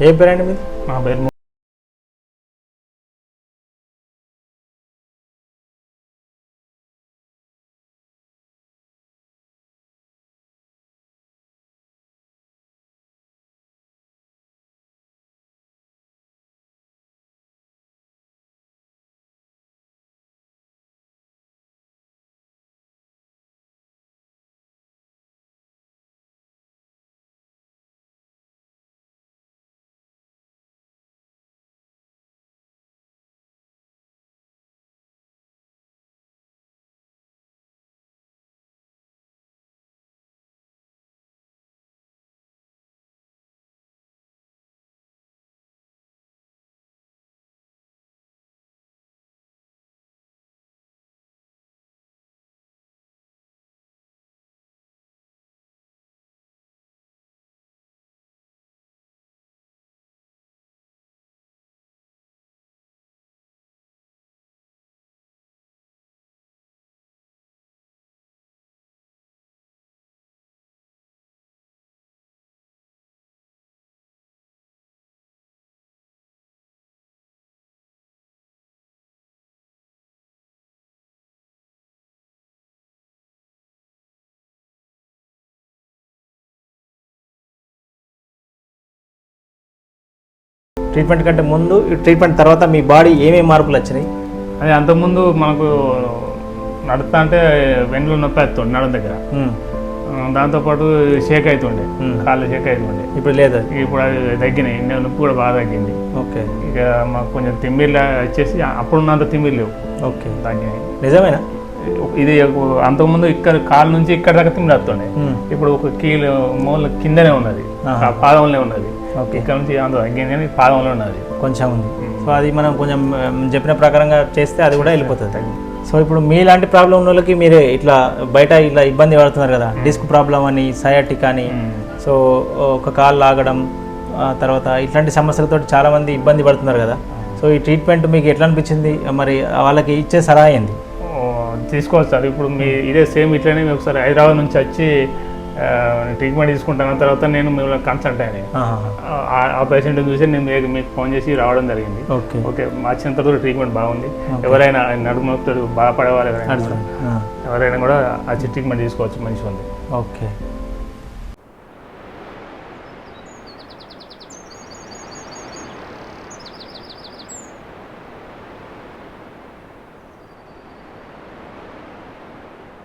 ఏ పేరండి మీది? మా పేరు ట్రీట్మెంట్ కంటే ముందు ట్రీట్మెంట్ తర్వాత మీ బాడీ ఏమేమి మార్పులు వచ్చినాయి? అది అంతకుముందు మనకు నడుస్తా అంటే వెన్నులో నొప్పి వస్తుండే నడుం దగ్గర, దాంతోపాటు షేక్ అవుతుండే, కాళ్ళు షేక్ అవుతుండే. ఇప్పుడు లేదు, ఇప్పుడు అది తగ్గినాయి, నొప్పి కూడా బాగా తగ్గింది. ఓకే. ఇక మాకు కొంచెం తిమ్మిర్లు వచ్చేసి అప్పుడున్నంత తిమ్మిర్లు లేవు. ఓకే, తగ్గినాయి. నిజమేనా? ఇది అంతకుముందు ఇక్కడ కాళ్ళ నుంచి ఇక్కడ దాకా తిమ్మిడి వస్తుండే, ఇప్పుడు ఒక కీలు మూల కిందనే ఉన్నది, పాదంలో ఉన్నది. ఇక్కడ నుంచి అంత తగ్గింది కానీ పాదంలో ఉన్నది, కొంచెం ఉంది. సో అది మనం కొంచెం చెప్పిన ప్రకారంగా చేస్తే అది కూడా వెళ్ళిపోతుంది. సో ఇప్పుడు మీలాంటి ప్రాబ్లం ఉన్న వాళ్ళకి మీరు ఇట్లా బయట ఇట్లా ఇబ్బంది పడుతున్నారు కదా, డిస్క్ ప్రాబ్లం అని, సయాటిక్ అని, సో ఒక కాలు లాగడం, తర్వాత ఇట్లాంటి సమస్యలతో చాలామంది ఇబ్బంది పడుతున్నారు కదా. సో ఈ ట్రీట్మెంట్ మీకు ఎట్లా అనిపించింది? మరి వాళ్ళకి ఇచ్చే సలహా ఏంది? తీసుకోవచ్చు సార్. ఇప్పుడు మీ ఇదే సేమ్ ఇట్లనే మీకు ఒకసారి హైదరాబాద్ నుంచి వచ్చి ట్రీట్మెంట్ తీసుకుంటాను, తర్వాత నేను మిమ్మల్ని కన్సల్ట్ అయినాయి. ఆ పేషెంట్ని చూసి నేను మీకు ఫోన్ చేసి రావడం జరిగింది. ఓకే, వచ్చిన తర్వాత ట్రీట్మెంట్ బాగుంది. ఎవరైనా నడుము నొప్పులు బాధపడేవారు ఎవరైనా కూడా వచ్చి ట్రీట్మెంట్ తీసుకోవచ్చు, మంచిగా ఉంది. ఓకే.